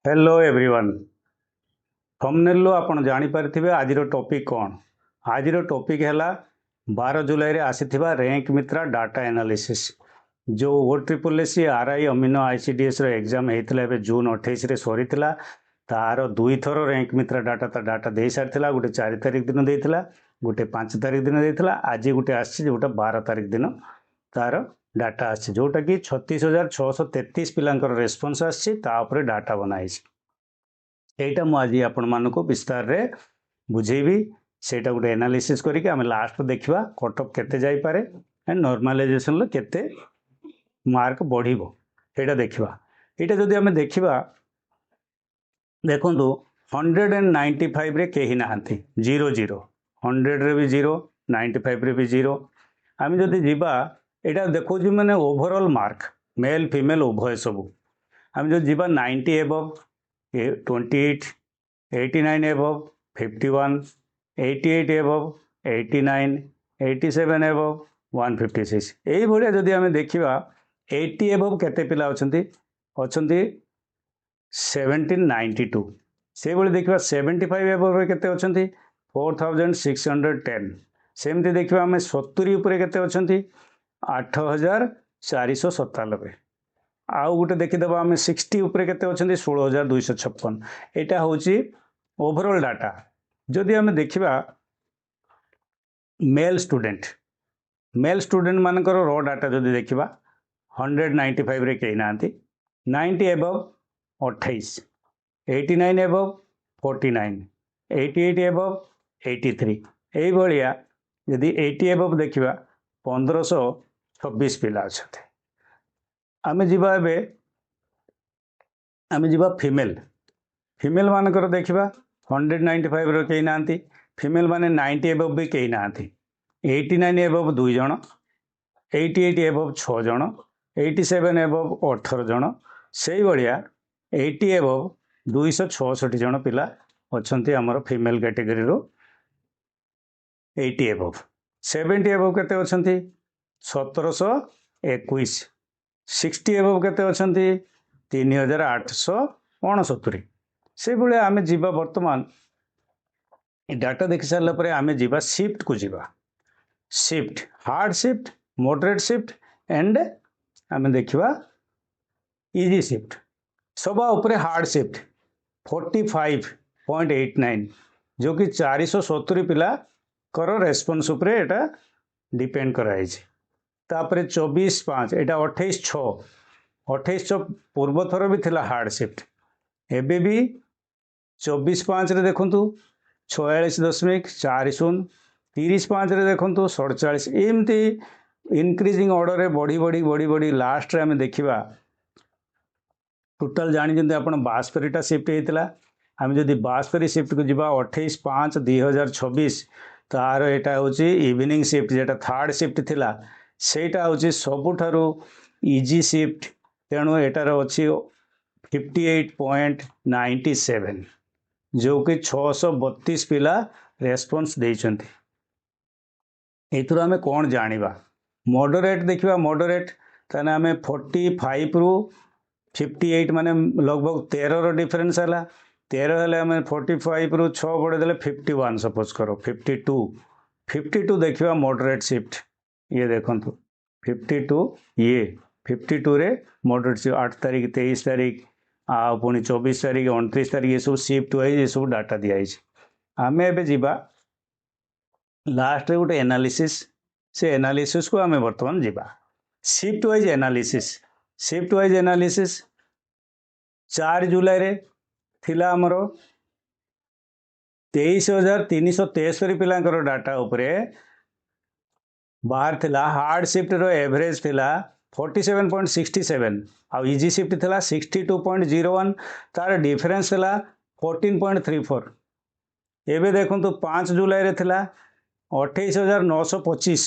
Hello everyone. Thumbnail आपण जानी पारिथिबे आजिर topic कौन। आजिर टॉपिक है 12 जुलाई रे आसीथिबा रैंक मित्रा डाटा एनालिसिस जो OSSC RI अमीनो ICDS रो एग्जाम हेतिला एबे जून 28 रे सरीथिला। तार दुई थर रैंक मित्रा डाटा दे सारिथिला। गोटे 4 तारिख दिन देइथिला, गोटे 5 तारिख दिन देइथिला। आज गोटे आसी जोटा 12 तारिख दिन तार डाटा आसी जोटा कि 36,633 पिलांकर रेस्पॉन्स आसी तापर डाटा बनाई। एटा मु आज आपण मानको विस्तार रे बुझेबी। सेटा गोटे एनालिसिस करके आम लास्ट देखा कटअफ केते जाई पारे एंड नॉर्मलाइजेशन लो केते मार्क बढ़िबो एटा देखा। एटा जदि आम देखा देखंतु 195 रे केही नाहंती 0 100 रे भी 0 95 रे भी 0। आम जदि जीवा एटा देखो माने ओवरऑल मार्क मेल फीमेल उभय सब आम जो जीवा 90 एबव 28 89 एबव 51 88 एबव 89 87 एबव 156 यही भाया जदि आम देखा 80 एबव केते पिला अछंती 1792 से भाई देखा 75 एबव केते अछंती 4610 सेमती देखा आम 70 उपरे केते अछंती 8497 आउ गोटे देखीदे आम 60 उपरे केते अछंती 16256। एटा होची ओवरऑल डाटा। जदि आम देखा मेल स्टूडेंट मानकर रो डाटा जदि देखा 195 रे कहीं नांती 90 एबव 28 89 एबव 49 88 एबव 83 यही भाया यदि 80 एबव देखा 1526 पिला अच्छा। आम जीवा फीमेल मानकर देखा 195 रो कहीं नांती फीमेल माने 90 एबव भी कहीं नांती 89 एबव 2 जण 88 एबव 6 जण 87 एबव 18 जण से भाया 80 एबव 266 जण पिला अछंती हमर फीमेल कैटेगरी रो 80 एबव 70 एबव केते अछंती 1721 60 एबव केते अछंती 3869 से भाया आम जीवा वर्तमान डाटा देखि सारा पर आम जीवा शिफ्ट को जीवा shift hard shift moderate shift and आम देखा इजी शिफ्ट सभा उपरे हार्ड शिफ्ट 45.89 जो कि 470 पिला कर रेस्पॉन्स उपरे एटा डिपेंड कराई। तापर 24/5 एटा 28/6 पूर्व थर भी थिला हार्ड शिफ्ट एबे भी 24/5 रे देखंतु 46.40 30/5 रे देखंतु 47 एमती इनक्रीजिंग ऑर्डर रे बढ़ी बढ़ी बढ़ी बढ़ी लास्ट रे आम देखा टोटाल जानी जंती आपण 72टा शिफ्ट हेतिला। आम जदि 72 शिफ्ट को जीवा 28/5/2026 तार एटा होची इवनिंग शिफ्ट जेटा थर्ड शिफ्ट थिला सेटा होची सबुठारु इजी शिफ्ट तेणु एटार अच्छी 58.97 जो कि 632 पिला रेस्पॉन्स देइचंती। एथुर आमे कौन जानिबा मॉडरेट देखिबा मॉडरेट ताने आमे 45 रु 58 माने लगभग 13 रो डिफरेंस हला 13 हेले आमे 45 रु 6 बड़े देले 51 सपोज करो 52 देखिबा मॉडरेट शिफ्ट ये देखंतु 52 ये 52 रे मॉडरेट शिफ्ट 8 तारीख 23 तारीख आ पुणी 24 तारीख 29 तारीख ये सब शिफ्ट वाइज ये सब डाटा दिया आम एबे जीवा लास्ट रे गोटे एनालिसिस से एनालिसिस को आम वर्तमान जीवा शिफ्ट वाइज एनालिसिस 4 जुलाई रे थिला हमर 23,373 पिलांकर डाटा उपरे बाहर थिला हार्ड शिफ्ट रो एवरेज थिला 47.67 आ इजी शिफ्ट थिला 62.01 तार डिफरेंस थिला 14.34। एबे देखंतु 5 जुलाई रे थिला 28,925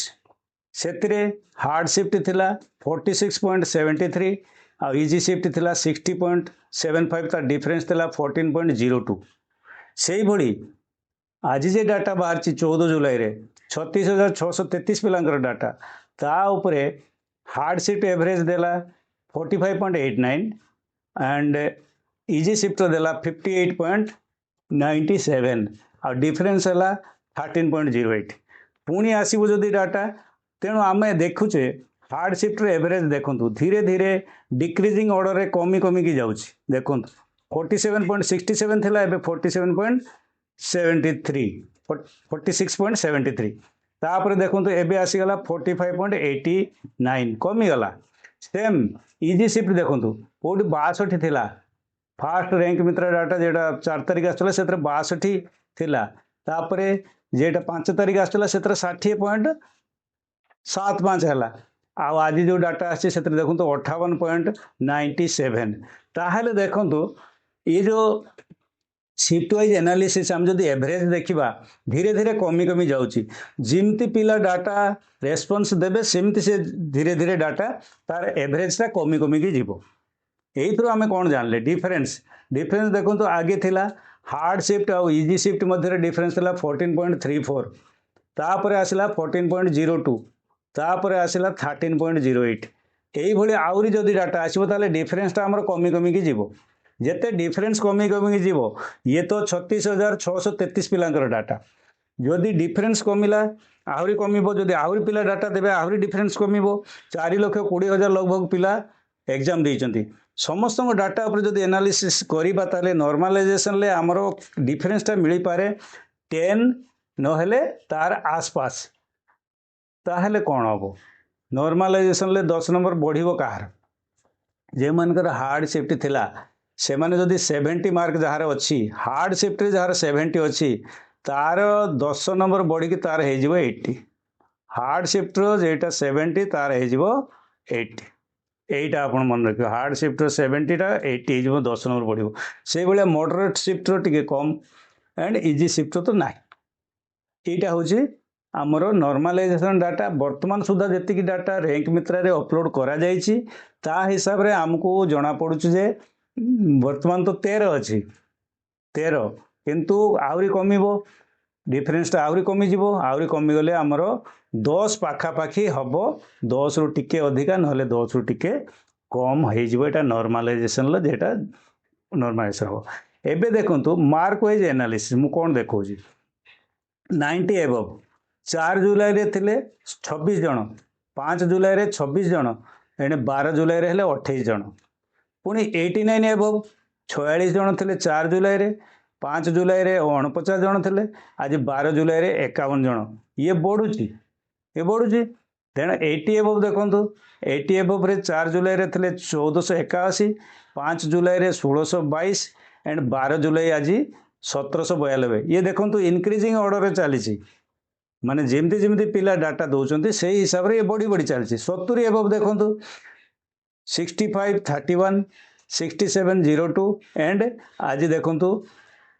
सेतिरे हार्ड शिफ्ट थिला 46.73 आ इजी शिफ्ट थिला 60.75 तार डिफरेंस थिला 14.02। से भली आज जे डाटा बाहर 14 जुलाई रे 36,633 पिलांकर डाटा ता उपरे हार्ड शिफ्ट एवरेज देला 45.89 एंड इजी शिफ्ट देला 58.97 आ डिफरेंस है 13.08 पुणी आसो जदि डाटा तेणु आम देखुचे हार्ड शिफ्ट एवरेज देखु धीरे धीरे डिक्रीजिंग ऑर्डर रे कमी कमी की जाऊँ देखु 47.67 थिला एबे 47.73 46.73 तापर देखो एबे आसीगला 45.89 कमी गला सेम इजी शिफ्ट देखो कोटी 62 थिला फास्ट रैंक मित्र डाटा जेटा 4 तारीख आसला से 62 थिला तापर जेटा 5 तारीख आसला से 60.75 है आज जो डाटा आसी से देखो 58.97 ताहले देखो ये जो शिफ्ट वाइज एनालिसिस हम जब एवरेज देखा धीरे धीरे कमी कमी जाऊँगी जिमती पिला डाटा रेस्पॉन्स देबे सेमती से धीरे धीरे डाटा तार एवरेजटा कमी कमी की जीवो यही आम कौन जानले डिफरेंस देखो तो आगे थिला हार्ड शिफ्ट और इजी शिफ्ट मध्य डिफरेंस थिला 14.34 तापर आसला 14.02 तापर आसला 13.08 यही भाई आउरी जदि डाटा आसो ताले डिफरेंसटा आमर कमी कमी की जीवो जिते डिफरेंस कमी कमी जीव ये तो 36,633 पिलांकर डाटा जदि डिफरेंस कमिला आहरी कमिबो जदि आहरी पिला डाटा देबे आहरी डिफरेंस कमिबो 4,20,000 लगभग पिला एग्जाम देइचंती समस्त डाटा ऊपर जदि एनालिसिस करिबा ताले नॉर्मलाइजेशन ले हमरो डिफरेंसटा मिली पारे 10 नहेले तार आसपास ताहले कोन हबो नॉर्मलाइजेशन ले 10 नंबर बढ़िबो कार जे मानकर हार्ड शिफ्ट थिला से माने जदि 70 मार्क जार अच्छी हार्ड शिफ्ट जार 70 अच्छी तार 10 नंबर बढ़ी तार हो 80 हार्ड शिफ्ट जेटा 70 तार हो 80 यहीटा आप मन रखिए हार्ड शिफ्ट 70 टा 80 हो 10 नंबर बढ़ो से भाया मॉडरेट शिफ्ट टी कम एंड इजी शिफ्ट तो ना यहाँ हूँ आमर नॉर्मलाइजेशन डाटा वर्तमान सुधा जी डाटा रैंक मित्र रे अपलोड करा जाइछि ता हिसाब रे हमको जना पड़ुछि जे वर्तमान तो 13 अच्छी 13 किंतु आहरी कमिबो डिफरेंसटा आहरी कमिजिबो आहरी कमिगले आमर 10 पाखापाखि हम 10 रु टिके अधिका नहले 10 रु टिके कम हो नॉर्मलाइजेशन जेटा नॉर्मलाइजेशन हो एबे देखंतु मार्क वाइज एनालिसिस मु कोन देखौजी 90 एबव 4 जुलाई रे थिले 26 जन 5 जुलाई रे 26 जन एने 12 जुलाई रे हेले 28 जन पुणी 89 एबव 46 जन थे 4 जुलाई रे 5 जुलाई रे 49 जन थे आज 12 जुलाई रे 51 जन ये बढ़ुची तेना 80 एबव देखो 80 एबव रे 4 जुलाई रे थे 1481 5 जुलाई रे 1622 एंड 12 जुलाई आज 1792 ये देखो इनक्रीजिंग ऑर्डर रे चली माने जेमती जेमती पिला डाटा दौरान से हिसाब रे ये बढ़ी बढ़ी चलती 70 एबव देखो 6531 6702 एंड आज देखु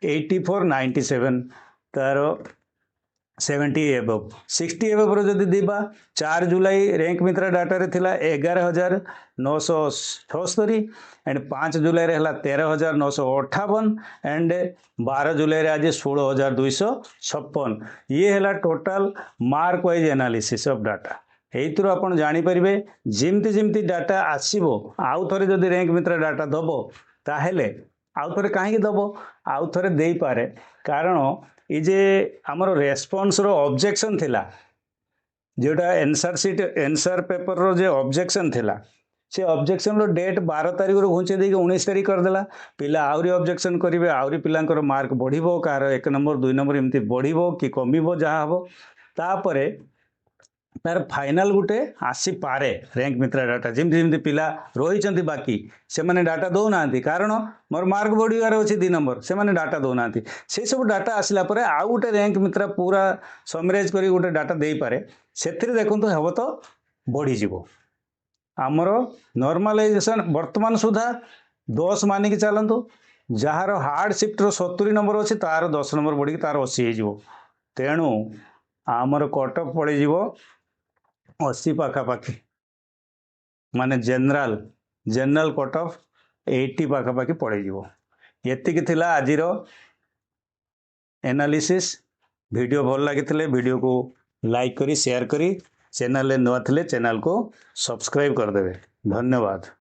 8497 तार 70 एबव 60 एबव जदि दीबा 4 जुलाई रैंक मित्र डाटा रे थिला 11,976 एंड 5 जुलाई रे हला 13,958 एंड 12 जुलाई रे आज 16,256 ये हला total mark wise analysis of data एथुर आपण जानी परिबे जिमती जिमती डाटा आसीबो आउ थरे जदि रैंक मित्र डाटा दबो ताहेले आउ थरे काहे दबो आउ थरे देई पारे कारण ये जे हमर रेस्पॉन्स रो ऑब्जेक्शन थिला जेटा आंसर पेपर रो जे ऑब्जेक्शन थिला से ऑब्जेक्शन रो डेट 12 तारिख रो घुंचे देके 19 तारिख कर देला पिला आउरी ऑब्जेक्शन करिवे आउरी पिलांकर मार्क बढ़िबो कार 1 नंबर 2 नंबर एमती बढ़िबो कि कमिबो जहा हबो तापरे तार फाइनाल गुटे आसी पारे रैंक मित्र डाटा जमी जमी पिला रही बाकी से मैंने डाटा दौना कारण मोर मार्क बढ़ियार अच्छे 2 नंबर से मैंने डाटा दौना से सब डाटा आसला परे आउ गोटे रैंक मित्र पूरा समराइज करी गोटे डाटा दे पारे से देखो हम तो बढ़ीज आमर नॉर्मलाइजेशन वर्तमान सुधा 10 मानिक चलतु जार हार्ड शिफ्ट 70 नंबर अच्छे तार 10 नंबर बढ़ी तार 80 हो तेणु आमर कटअफ पड़ज 80 पाखापाखि माने जनरल कटअफ 80 पाखापाखि पड़ज ये थिला आजिर एनालिसिस वीडियो भल लगी वीडियो को लाइक करी शेयर करी चैनल नुआ थिले चैनल को सब्सक्राइब करदेवे धन्यवाद।